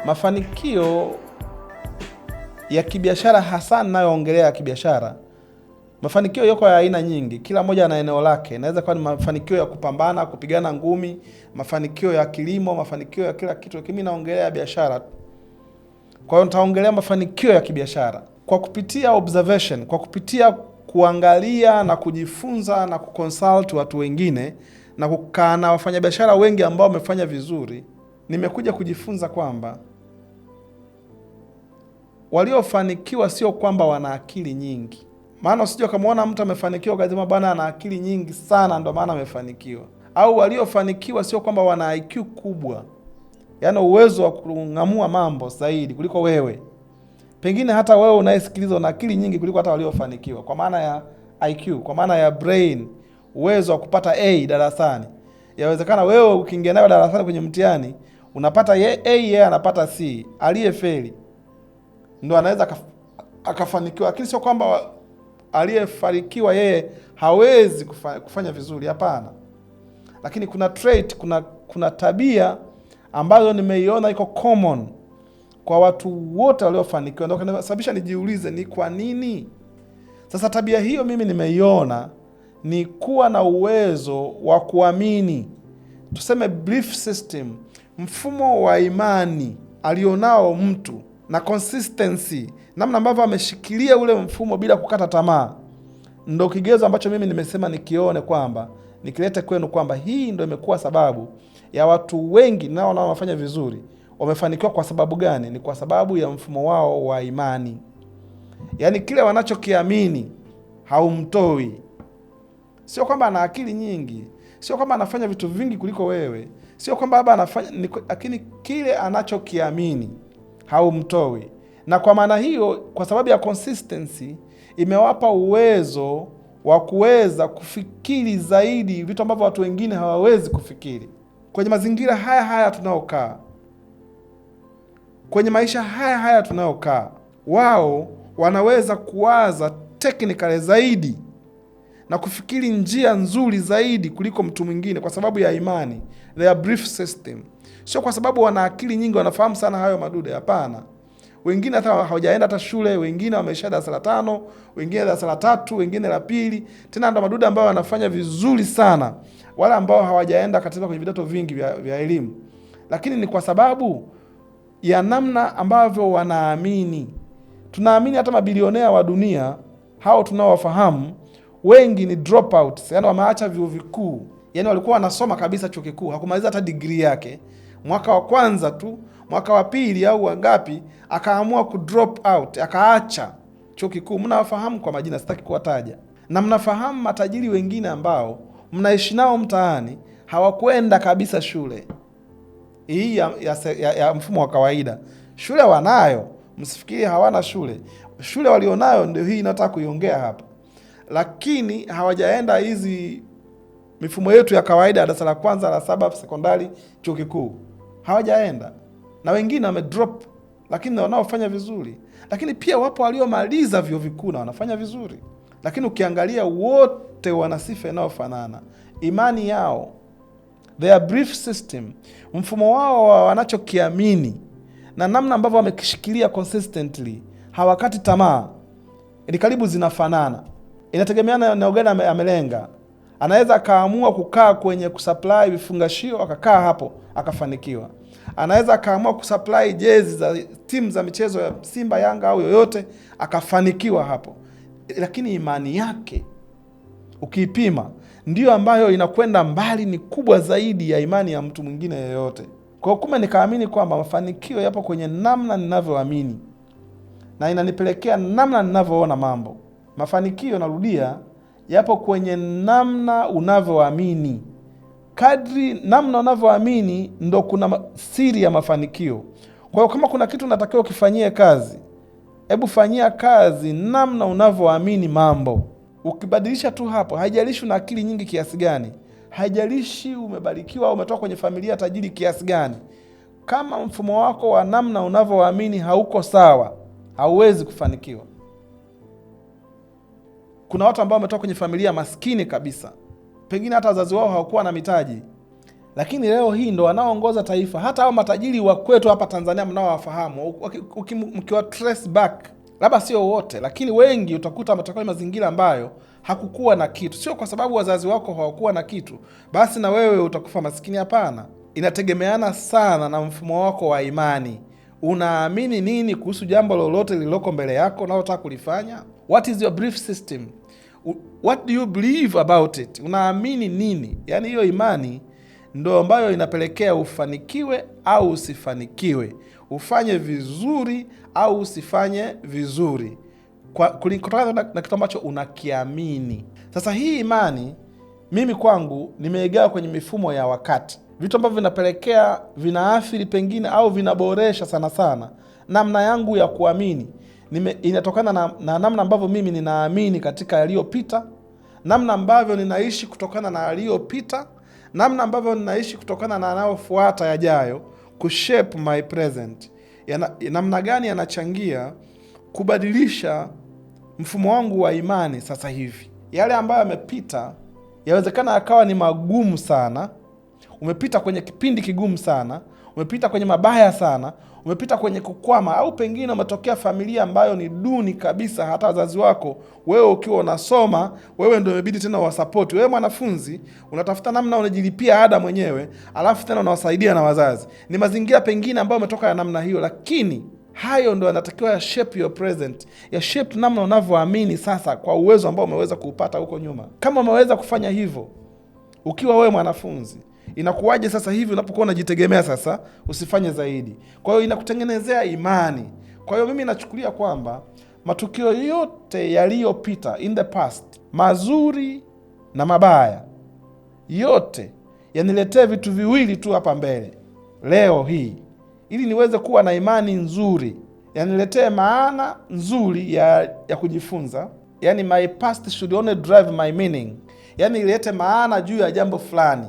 Mafanikio ya kibiashara, hasa ninayoongelea ya kibiashara, mafanikio yako ya aina nyingi, kila moja na eneo lake. Inaweza kuwa ni mafanikio ya kupambana, kupigana ngumi, mafanikio ya kilimo, mafanikio ya kila kitu, lakini mimi naongelea biashara. Kwa hiyo nitaongelea mafanikio ya kibiashara kwa kupitia observation, kwa kupitia kuangalia na kujifunza na kuconsult watu wengine na kukaa na wafanyabiashara wengi ambao wamefanya vizuri. Nimekuja kujifunza kwamba waliofanikiwa sio kwamba wana akili nyingi. Maana usije kumuona mtu amefanikiwa ukasema bwana ana akili nyingi sana ndio maana amefanikiwa. Au waliofanikiwa sio kwamba wana IQ kubwa, yaani uwezo wa kung'amua mambo zaidi kuliko wewe. Pengine hata wewe unayesikiliza una akili nyingi kuliko hata waliofanikiwa, kwa maana ya IQ, kwa maana ya brain, uwezo wa kupata A darasani. Yawezekana wewe ukiingia nayo darasani kwenye mtihani unapata A, yeye anapata C. Aliyefeli ndio anaweza akafanikiwa, lakini sio kwamba aliyefanikiwa yeye hawezi kufanya vizuri, hapana. Lakini kuna trait, kuna tabia ambazo nimeiona iko common kwa watu wote waliofanikiwa, ndio kinasababisha nijiulize ni kwa nini. Sasa tabia hiyo mimi nimeiona ni kuwa na uwezo wa kuamini, tuseme belief system, mfumo wa imani alionao mtu na consistency, namna ambavyo ameshikilia ule mfumo bila kukata tamaa. Ndio kigezo ambacho mimi nimesema nikione kwamba nikilete kwenu kwamba hii ndio imekuwa sababu ya watu wengi nao wanaofanya vizuri wamefanikiwa. Kwa sababu gani? Ni kwa sababu ya mfumo wao wa imani. Yaani kile wanachokiamini haumtoi. Sio kwamba ana akili nyingi, sio kwamba anafanya vitu vingi kuliko wewe, sio kwamba baba anafanya, lakini kile anachokiamini haumtoi. Na kwa maana hiyo, kwa sababu ya consistency, imewapa uwezo wa kuweza kufikiri zaidi vitu ambavyo watu wengine hawawezi kufikiri. Kwenye mazingira haya tunayokaa, kwenye maisha haya tunayokaa, wao wanaweza kuwaza technically zaidi na kufikiri njia nzuri zaidi kuliko mtu mwingine kwa sababu ya imani, their belief system. Sio kwa sababu wana akili nyingi, wanafahamu sana hayo madude, hapana. Wengine hata hawajaenda hata shule, wengine wameisha darasa la 5, wengine darasa la 3, wengine la 2. Tena ndo madude ambao wanafanya vizuri sana, wala ambao hawajaenda katika kwenye vidato vingi vya elimu. Lakini ni kwa sababu ya namna ambavyo wanaamini. Tunaamini hata mabilionea wa dunia hao tunaowafahamu wengi ni dropouts, yani wameacha vyuo vikuu. Yani walikuwa wanasoma kabisa chuo kikuu, hakumaliza hata degree yake. Mwaka wa kwanza tu, mwaka wa pili au wangapi, akaamua ku drop out, akaacha chuo kikuu. Mnawafahamu kwa majina, sitaki kuwataja. Na mnafahamu matajiri wengine ambao mnaishi nao mtaani, hawakwenda kabisa shule hii ya mfumo wa kawaida. Shule wanayo, msifikiri hawana shule. Shule walionayo ndio hii nataka kuiongea hapa. Lakini hawajaenda hizi mifumo yetu ya kawaida, darasa la kwanza, la 7, sekondari, chuo kikuu. Hawajaenda. Na wengine wamedrop, lakini wanaofanya vizuri. Lakini pia wapo waliomaliza vyuo vikuu na wanafanya vizuri. Lakini ukiangalia wote wana sifa inayofanana. Imani yao, their belief system, mfumo wao wa wanachokiamini na namna ambavyo wamekishikilia consistently, hawakati tamaa, ni karibu zinafanana. Inategemeana na ugani amelenga. Anaweza akaamua kukaa kwenye kusupply vifungashio, akakaa hapo akafanikiwa. Anaweza akaamua kusupply jezi za timu za michezo ya Simba, Yanga au yoyote, akafanikiwa hapo. Lakini imani yake ukiipima ndio ambayo inakwenda mbali, ni kubwa zaidi ya imani ya mtu mwingine yoyote. Kwa hiyo nikaamini kwamba mafanikio yapo kwenye namna ninavyoamini na inanipelekea namna ninavyoona mambo. Mafanikio, narudia, yapo kwenye namna unavyoamini. Kadri namna unavyoamini ndo kuna siri ya mafanikio. Kwa hiyo kama kuna kitu unatakiwa ukifanyie kazi, hebu fanyia kazi namna unavyoamini mambo. Ukibadilisha tu hapo, haijalishi una akili nyingi kiasi gani, haijalishi umebarikiwa au umetoka kwenye familia tajiri kiasi gani, kama mfumo wako wa namna unavyoamini hauko sawa, hauwezi kufanikiwa. Kuna watu ambao wametoka kwenye familia maskini kabisa, pengine hata wazazi wao hawakuwa na mitaji, lakini leo hii ndo wanaoongoza taifa. Hata hao matajiri wa kwetu hapa Tanzania mnaowafahamu, mkiwa trace back, labda sio wote, lakini wengi utakuta wametoka mazingira ambayo hakukuwa na kitu. Sio kwa sababu wazazi wako hawakuwa na kitu basi na wewe utakufa maskini, hapana. Inategemeana sana na mfumo wako wa imani. Unaamini nini kuhusu jambo lolote lililoko mbele yako unalotaka kulifanya? What is your belief system? What do you believe about it? Unaamini nini? Yaani hiyo imani ndo ambayo inapelekea ufanikiwe au usifanikiwe, ufanye vizuri au usifanye vizuri, kutokana na kitu ambacho unakiamini. Sasa hii imani mimi kwangu nimeigawa kwenye mifumo ya wakati. Vitu ambavyo vinapelekea, vinaathiri pengine au vinaboresha sana sana namna yangu ya kuamini inatokana na namna ambavyo mimi ninaamini katika yaliyopita, namna ambavyo ninaishi kutokana na yaliyopita, namna ambavyo ninaishi kutokana na yanayofuata yajayo, kushape my present. Namna gani yanachangia kubadilisha mfumo wangu wa imani sasa hivi. Yale ambayo yamepita yawezekana yakawa ni magumu sana. Umepita kwenye kipindi kigumu sana, umepita kwenye mabaya sana, umepita kwenye kukwama, au pengine umetokea familia ambayo ni duni kabisa, hata wazazi wako wewe ukiwa unasoma, wewe ndio imebidi tena uwasapoti. Wewe mwanafunzi unatafuta namna unajilipia ada mwenyewe, alafu tena unawasaidia na wazazi. Ni mazingira pengine ambayo umetoka ya namna hiyo, lakini hayo ndio yanatakiwa ya shape your present, ya shape namna unavyoamini sasa kwa uwezo ambao umeweza kuupata huko nyuma. Kama umeweza kufanya hivyo ukiwa wewe mwanafunzi, inakuwaje sasa hivi unapokuwa unajitegemea sasa usifanye zaidi? Kwa hiyo inakutengenezea imani. Kwa hiyo mimi nachukulia kwamba matukio yote yaliyopita in the past, mazuri na mabaya, yote yaniletee vitu viwili tu hapa mbele leo hii, ili niweze kuwa na imani nzuri. Yaniletee maana nzuri ya kujifunza. Yani my past should only drive my meaning. Yani ilete maana juu ya jambo fulani,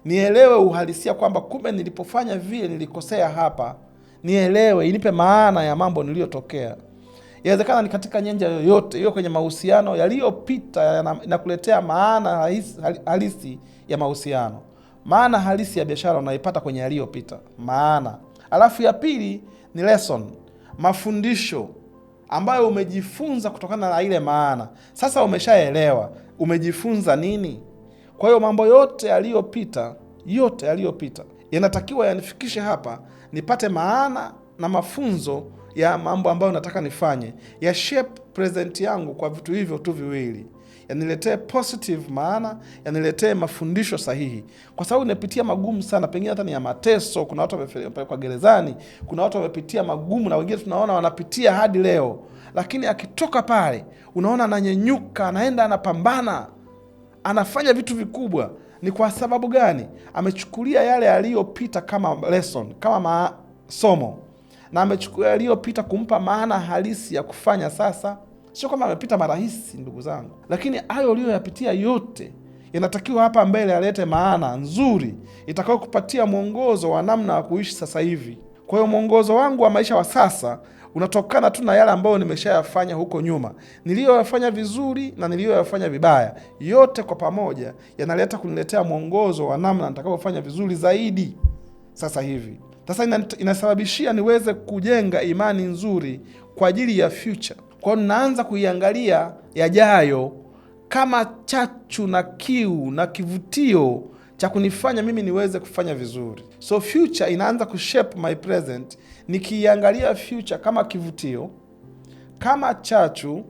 nielewe uhalisia kwamba kumbe nilipofanya vile nilikosea hapa. Nielewe, inipe maana ya mambo niliyotokea. Inawezekana ni katika nyanja yoyote, hiyo kwenye mahusiano yaliyopita inakuletea maana halisi ya mahusiano. Maana halisi ya biashara unaipata kwenye yaliyopita. Maana. Alafu ya pili ni lesson, mafundisho ambayo umejifunza kutokana na ile maana. Sasa umeshaelewa, umejifunza nini? Kwa hiyo mambo yote yaliyopita yanatakiwa yanifikishe hapa nipate maana na mafunzo ya mambo ambayo nataka nifanye, ya shape present yangu kwa vitu hivyo tu viwili. Yaniletee positive maana, yaniletee mafundisho sahihi. Kwa sababu nimepitia magumu sana, pengine hata ni ya mateso. Kuna watu wamepelekwa gerezani, kuna watu wamepitia magumu, na wengine tunaona wanapitia hadi leo. Lakini akitoka pale unaona ananyenyuka, anaenda anapambana, anafanya vitu vikubwa. Ni kwa sababu gani? Amechukulia yale yaliyopita kama lesson, kama masomo, na amechukulia yaliyopita kumpa maana halisi ya kufanya sasa. Sio kama amepita marahisi, ndugu zangu, lakini hayo uliyoyapitia yote yanatakiwa hapa mbele alete maana nzuri itakao kupatia mwongozo wa namna wa kuishi sasa hivi. Kwa hiyo mwongozo wangu wa maisha wa sasa unatokana tu na yale ambayo nimeshayafanya huko nyuma, niliyoyafanya vizuri na niliyoyafanya vibaya. Yote kwa pamoja yanaleta kuniletea mwongozo wa namna nitakayofanya vizuri zaidi sasa hivi. Sasa inasababishia niweze kujenga imani nzuri kwa ajili ya future. Kwa hiyo ninaanza kuiangalia yajayo kama chachu na kiu na kivutio cha kunifanya mimi niweze kufanya vizuri. So future inaanza kushape my present, nikiangalia future kama kivutio, kama chachu,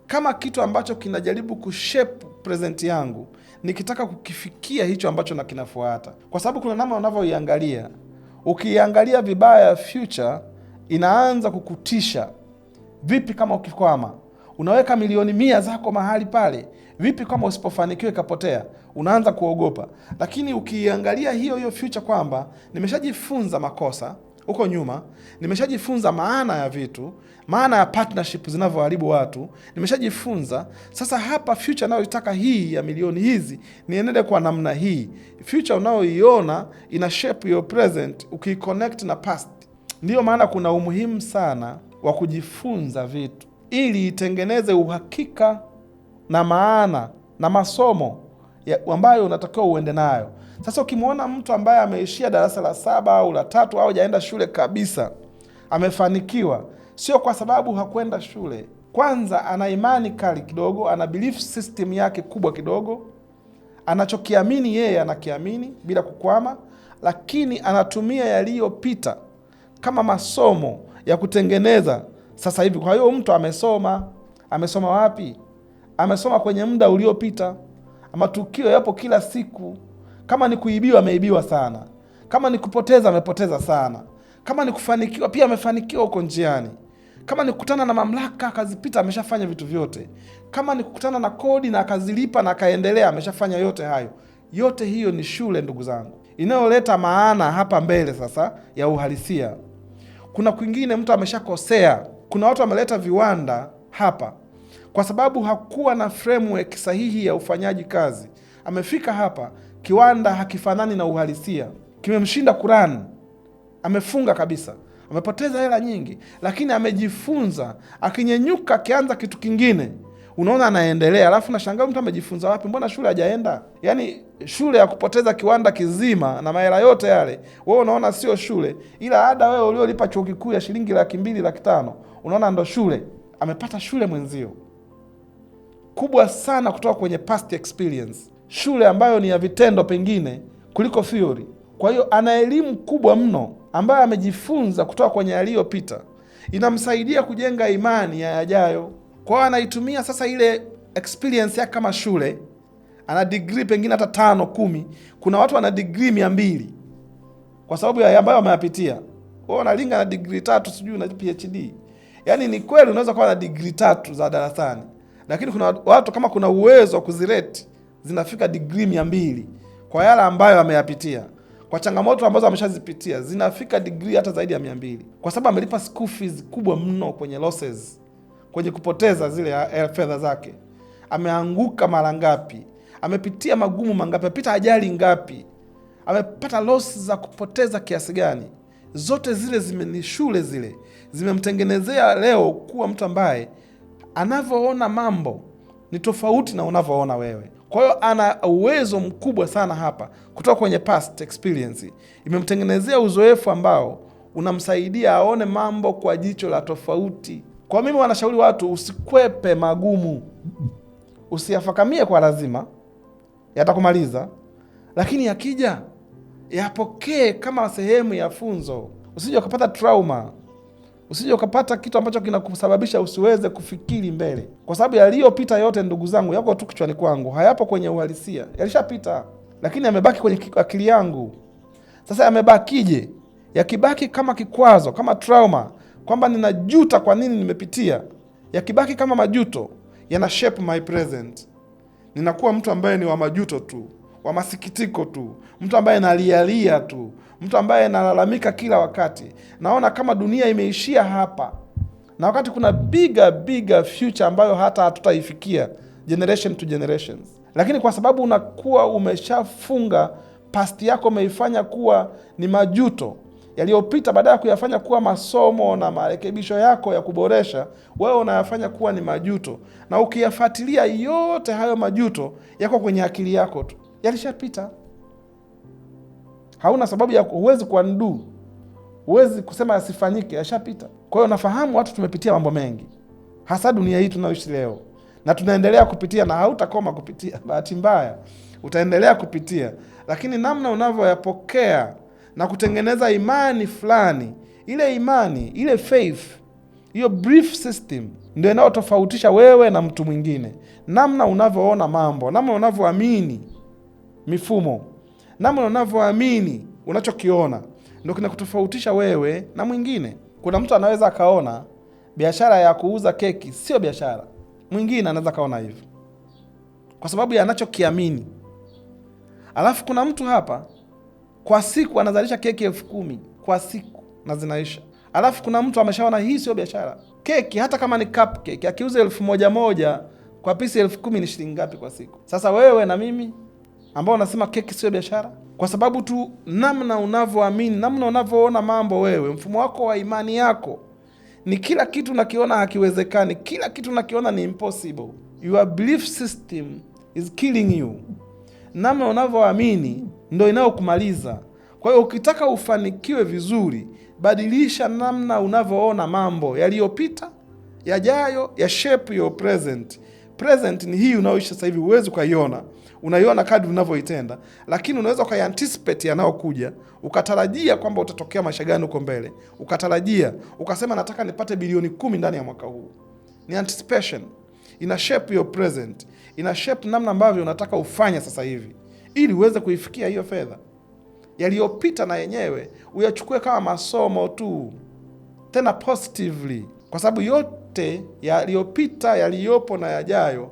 kama kitu ambacho kinajaribu kushape present yangu, nikitaka kukifikia hicho ambacho na kinafuata. Kwa sababu kuna namna unavyoiangalia. Ukiangalia vibaya future inaanza kukutisha. Vipi kama ukikwama? Unaweka milioni 100 zako mahali pale. Vipi kama usipofanikiwa ikapotea? Unaanza kuogopa. Lakini ukiangalia hiyo future kwamba nimeshajifunza makosa huko nyuma, nimeshajifunza maana ya vitu, maana ya partnership zinavyoharibu watu, nimeshajifunza. Sasa hapa future nayoitaka hii ya milioni hizi nienende kwa namna hii. Future unayoiona ina shape your present ukiconnect na past. Ndiyo maana kuna umuhimu sana wa kujifunza vitu ili itengeneze uhakika na maana na masomo ambayo unatakiwa uende nayo. Sasa ukimwona mtu ambaye ameishia darasa la 7 au la 3 au hajaenda shule kabisa amefanikiwa, sio kwa sababu hakwenda shule. Kwanza ana imani kali kidogo, ana belief system yake kubwa kidogo, anachokiamini yeye anakiamini bila kukwama, lakini anatumia yaliyopita kama masomo ya kutengeneza sasa hivi. Kwa hiyo mtu amesoma. Amesoma wapi? Amesoma kwenye muda uliopita. Matukio yapo kila siku. Kama ni kuibiwa, ameibiwa sana. Kama ni kupoteza, amepoteza sana. Kama ni kufanikiwa, pia amefanikiwa huko njiani. Kama ni kukutana na mamlaka akazipita, ameshafanya vitu vyote. Kama ni kukutana na kodi na akazilipa na akaendelea, ameshafanya yote hayo. Yote hiyo ni shule, ndugu zangu, inayoleta maana hapa mbele sasa ya uhalisia. Kuna kwingine mtu ameshakosea. Kuna watu wameleta viwanda hapa kwa sababu hakuwa na framework sahihi ya ufanyaji kazi. Amefika hapa, kiwanda hakifanani na uhalisia, kimemshinda Qur'an, amefunga kabisa, amepoteza hela nyingi, lakini amejifunza. Akinyenyuka akianza kitu kingine, unaona anaendelea. Alafu nashangaa mtu amejifunza wapi? Mbona shule hajaenda? Yaani shule ya kupoteza kiwanda kizima na mahela yote yale, wewe unaona sio shule, ila ada wewe uliolipa chuo kikuu ya shilingi 200,000, 500,000 unaona ndo shule. Amepata shule mwenzio kubwa sana kutoka kwenye past experience, shule ambayo ni ya vitendo pengine kuliko theory. Kwa hiyo ana elimu kubwa mno ambayo amejifunza kutoka kwenye yaliyopita, inamsaidia kujenga imani ya yajayo. Kwa hiyo anaitumia sasa ile experience yake kama shule. Ana degree pengine hata 5, 10. Kuna watu wana degree 200 kwa sababu ya ambayo wameyapitia. Wao wanalinga na degree 3 sijui na PhD. Yaani ni kweli unaweza kuwa na degree 3 za darasani, lakini kuna watu kama kuna uwezo wa kuzirate zinafika degree 200 kwa yale ambayo ameyapitia, kwa changamoto ambazo ameshazipitia, zinafika degree hata zaidi ya 200 kwa sababu amelipa school fees kubwa mno kwenye losses, kwenye kupoteza zile fedha zake. Ameanguka mara ngapi? Amepitia magumu mangapi? Amepita ajali ngapi? Amepata loss za kupoteza kiasi gani? Zote zile ni shule, zile zimemtengenezea leo kuwa mtu ambaye anavyoona mambo ni tofauti na unavyoona wewe. Kwa hiyo ana uwezo mkubwa sana hapa kutoka kwenye past experience. Imemtengenezea uzoefu ambao unamsaidia aone mambo kwa jicho la tofauti. Kwa mimi wanashauri watu, usikwepe magumu, usiyafakamie kwa lazima, yatakumaliza, lakini yakija yapokee kama sehemu ya funzo. Usije ukapata trauma, usije ukapata kitu ambacho kinakusababisha usiweze kufikiri mbele, kwa sababu yaliyopita yote, ndugu zangu, yako tu kichwani kwangu, hayapo kwenye uhalisia. Yalishapita, lakini yamebaki kwenye akili yangu. Sasa yamebakije? Yakibaki kama kikwazo, kama trauma, kwamba ninajuta kwa nini nimepitia, yakibaki kama majuto, yana shape my present. Ninakuwa mtu ambaye ni wa majuto tu, wa masikitiko tu, mtu ambaye nalialia tu, mtu ambaye nalalamika kila wakati. Naona kama dunia imeishia hapa, na wakati kuna bigger future ambayo hata hatutaifikia generation to generations. Lakini kwa sababu unakuwa umeshafunga past yako, umeifanya kuwa ni majuto yaliyopita, baada ya kuyafanya kuwa masomo na marekebisho yako ya kuboresha, wewe unayafanya kuwa ni majuto. Na ukiyafuatilia yote hayo majuto yako kwenye akili yako tu, yalishapita. Hauna sababu ya huwezi kuandu, huwezi kusema yasifanyike, yashapita. Kwa hiyo nafahamu watu tumepitia mambo mengi, hasa dunia hii tunayoishi leo, na tunaendelea kupitia, na hautakoma kupitia. Bahati mbaya utaendelea kupitia, lakini namna unavyoyapokea na kutengeneza imani fulani, ile imani, ile faith, hiyo belief system ndio inayotofautisha wewe na mtu mwingine. Namna unavyoona mambo, namna unavyoamini mifumo, namna unavyoamini unachokiona ndio kinakutofautisha wewe na mwingine. Kuna mtu anaweza akaona biashara ya kuuza keki sio biashara, mwingine anaweza kaona hivyo kwa sababu ya anachokiamini. Alafu kuna mtu hapa kwa siku anazalisha keki 10,000 kwa siku na zinaisha. Alafu kuna mtu ameshaona hii sio biashara. Keki hata kama ni cupcake akiuza 1,000 kwa pisi 10,000 ni shilingi ngapi kwa siku? Sasa wewe na mimi ambao unasema keki sio biashara, kwa sababu tu namna unavyoamini, namna unavyoona mambo wewe, mfumo wako wa imani yako ni kila kitu unakiona hakiwezekani, kila kitu unakiona ni impossible. Your belief system is killing you. Namna unavyoamini ndio inayokumaliza. Kwa hiyo ukitaka ufanikiwe vizuri, badilisha namna unavyoona mambo yaliyopita, yajayo, ya shape your present. Present ni hii unaoishi sasa hivi, huwezi ukaiona, unaiona kadri unavyoitenda, lakini unaweza ukaianticipate yanayokuja, ukatarajia kwamba utatokea maisha gani huko mbele, ukatarajia, ukasema nataka nipate bilioni 10 ndani ya mwaka huu. Ni anticipation, ina shape your present, ina shape namna ambavyo unataka ufanye sasa hivi ili uweze kuifikia hiyo fedha. Yaliyopita na yenyewe uyachukue kama masomo tu, tena positively, kwa sababu yote yaliyopita, yaliyopo na yajayo,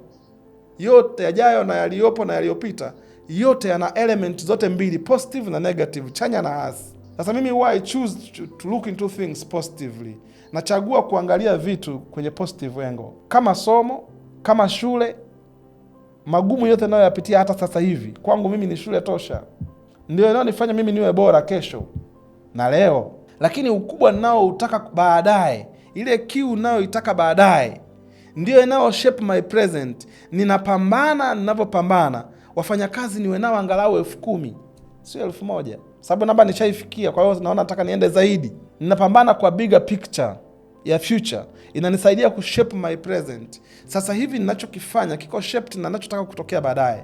yote yajayo na yaliyopo na yaliyopita, yote yana element zote mbili, positive na negative, chanya na hasi. Sasa mimi why choose to look into things positively? Nachagua kuangalia vitu kwenye positive angle, kama somo, kama shule. Magumu yote nayoyapitia hata sasa hivi kwangu mimi ni shule tosha, ndio inayonifanya mimi niwe bora kesho na leo. Lakini ukubwa nao utaka baadaye, ile kiu nao itaka baadaye, ndio inao shape my present. Ninapambana, ninavyopambana wafanyakazi niwe nao angalau 10,000, sio 1,000, sababu namba nishaifikia. Kwa hiyo naona nataka niende zaidi. Ninapambana kwa bigger picture ya future, inanisaidia kushape my present. Sasa hivi ninachokifanya kiko shaped na ninachotaka kutokea baadaye.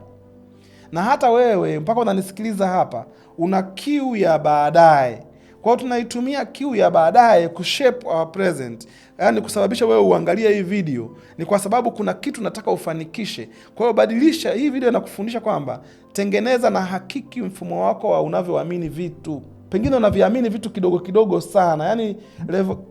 Na hata wewe mpaka unanisikiliza hapa, una kiu ya baadaye. Kwa hiyo tunaitumia kiu ya baadaye kushape our present. Yaani kusababisha wewe uangalie hii video ni kwa sababu kuna kitu nataka ufanikishe. Kwa hiyo badilisha hii video, inakufundisha kwamba tengeneza na hakiki mfumo wako wa unavyoamini vitu. Pengine unaviamini vitu kidogo kidogo sana. Yaani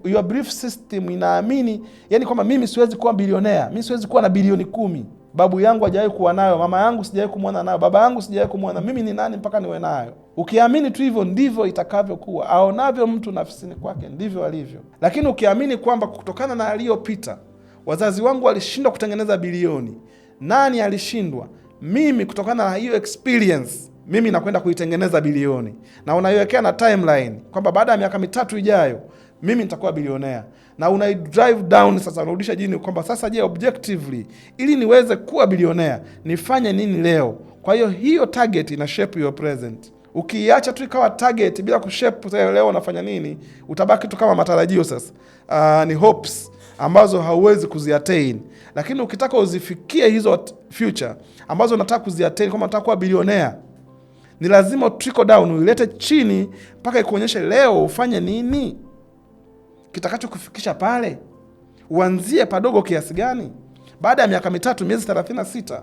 your belief system inaamini yani kwamba mimi siwezi kuwa bilionea, mimi siwezi kuwa na bilioni 10. Babu yangu hajawahi kuwa nayo, mama yangu sijawahi kumwona nayo, baba yangu sijawahi kumwona, mimi ni nani mpaka niwe nayo? Ukiamini tu hivyo ndivyo itakavyokuwa. Aonavyo mtu nafsini kwake ndivyo alivyo. Lakini ukiamini kwamba kutokana na aliyopita, wazazi wangu walishindwa kutengeneza bilioni, nani alishindwa? Mimi kutokana na hiyo experience, mimi nakwenda kuitengeneza bilioni. Na unaiwekea na timeline kwamba baada ya miaka 3 ijayo mimi nitakuwa bilionea. Na unai drive down sasa, unarudisha jini kwamba sasa je, objectively ili niweze kuwa bilionea nifanye nini leo? Kwa hiyo hiyo target ina shape your present. Ukiacha tu ikawa target bila kushape leo unafanya nini, utabaki tu kama matarajio sasa. Ni hopes ambazo hauwezi kuziattain. Lakini ukitaka uzifikie hizo future ambazo unataka kuziattain, kama unataka kuwa bilionea, ni lazima trickle down, uilete chini mpaka ikuonyeshe leo ufanye nini kitakacho kufikisha pale. Uanzie padogo kiasi gani? Baada ya miaka 3, miezi 36.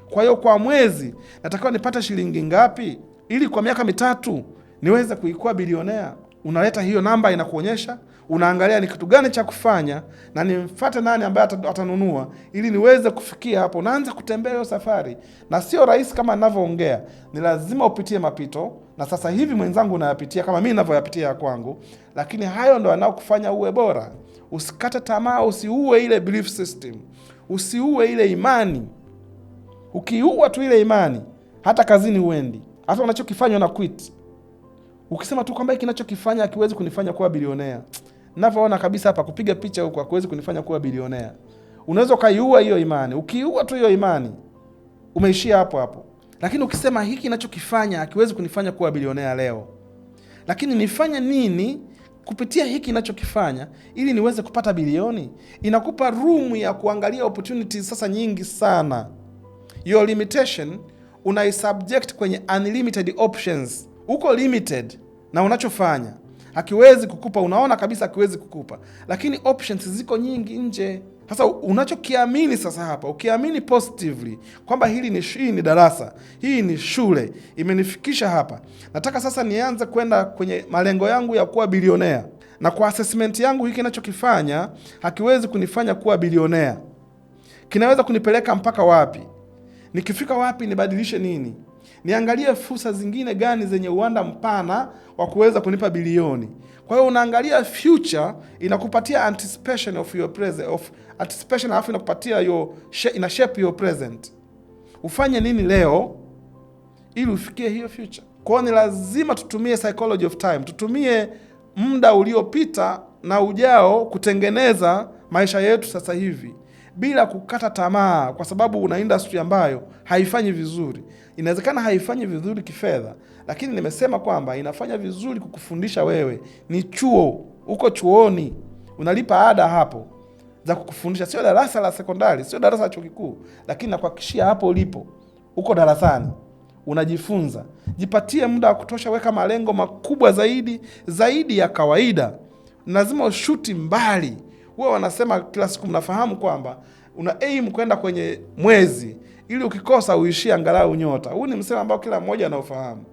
Kwa hiyo kwa mwezi natakiwa nipate shilingi ngapi ili kwa miaka 3 niweze kuikuwa bilionea? Unaleta hiyo namba, inakuonyesha, unaangalia ni kitu gani cha kufanya na nimfuate nani ambaye atanunua ili niweze kufikia hapo. Unaanza kutembea hiyo safari, na sio rahisi kama ninavyoongea. Ni lazima upitie mapito, na sasa hivi mwenzangu unayapitia kama mimi ninavyoyapitia ya kwangu, lakini hayo ndo yanayokufanya uwe bora. Usikate tamaa, usiue ile belief system, usiue ile imani. Ukiua tu ile imani, hata kazini uendi, hata unachokifanya na quit. Ukisema tu kwamba hiki ninachokifanya hakiwezi kunifanya kuwa bilionea, ninavyoona kabisa hapa kupiga picha huko hakiwezi kunifanya kuwa bilionea, unaweza kaiua hiyo imani. Ukiua tu hiyo imani, umeishia hapo hapo. Lakini ukisema hiki ninachokifanya hakiwezi kunifanya kuwa bilionea leo, lakini nifanye nini kupitia hiki ninachokifanya ili niweze kupata bilioni, inakupa room ya kuangalia opportunities sasa nyingi sana. Your limitation unaisubject kwenye unlimited options. Uko limited na unachofanya hakiwezi kukupa, unaona kabisa hakiwezi kukupa, lakini options ziko nyingi nje. Sasa unachokiamini sasa hapa, ukiamini positively kwamba hii ni darasa, hii ni shule, imenifikisha hapa, nataka sasa nianze kwenda kwenye malengo yangu ya kuwa bilionea, na kwa assessment yangu hiki ninachokifanya hakiwezi kunifanya kuwa bilionea, kinaweza kunipeleka mpaka wapi? Nikifika wapi nibadilishe nini? Niangalie fursa zingine gani zenye uwanda mpana wa kuweza kunipa bilioni. Kwa hiyo unaangalia future, inakupatia anticipation of your present, of anticipation, alafu inakupatia ina shape your present. Ufanye nini leo ili ufikie hiyo future? Kwa hiyo ni lazima tutumie psychology of time, tutumie muda uliopita na ujao kutengeneza maisha yetu sasa hivi. bila kukata tamaa, kwa sababu una industry ambayo haifanyi vizuri. Inawezekana haifanyi vizuri kifedha, lakini nimesema kwamba inafanya vizuri kukufundisha wewe. Ni chuo, uko chuoni, unalipa ada hapo za kukufundisha, sio darasa la sekondari, sio darasa la chuo kikuu, lakini nakuhakikishia hapo ulipo uko darasani unajifunza. Jipatie muda wa kutosha, weka malengo makubwa zaidi ya kawaida. Lazima ushuti mbali. Wao wanasema kila siku, mnafahamu kwamba una aim kwenda kwenye mwezi ili ukikosa uishie angalau nyota. Huu ni msemo ambao kila mmoja anaofahamu.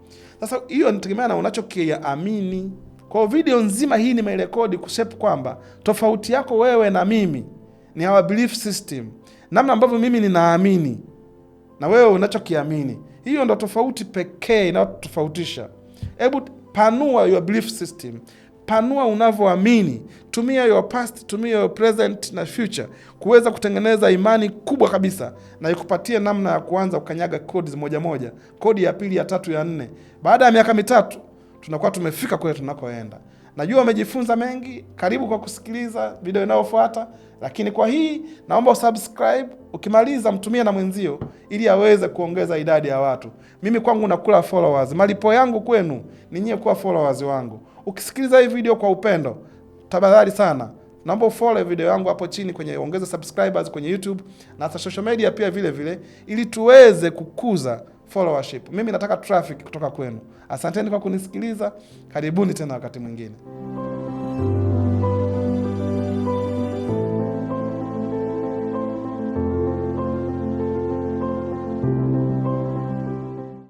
Sasa hiyo inategemea na unachokiamini. Kwa video nzima hii nimerekodi kushape kwamba tofauti yako wewe na mimi ni our belief system, namna ambavyo mimi ninaamini na wewe unachokiamini. Hiyo ndo tofauti pekee inayotofautisha. Hebu panua your belief system, panua unavyoamini. Tumia your past, tumia your present na future kuweza kutengeneza imani kubwa kabisa, na ikupatie namna ya kuanza kukanyaga kodi moja, kodi ya pili, ya tatu, ya nne. Baada ya miaka 3 tunakuwa tumefika kule tunakoenda. Najua umejifunza mengi. Karibu kwa kusikiliza video inayofuata, lakini kwa hii naomba usubscribe. Ukimaliza mtumie na mwenzio ili aweze kuongeza idadi ya watu. Mimi kwangu nakula followers. Malipo yangu kwenu ni nyie kuwa followers wangu. Ukisikiliza hii video kwa upendo, tafadhali sana naomba ufollow video yangu hapo chini kwenye ongeza subscribers kwenye YouTube na social media pia vile ili tuweze kukuza followership. Mimi nataka traffic kutoka kwenu. Asanteni kwa kunisikiliza. Karibuni tena wakati mwingine.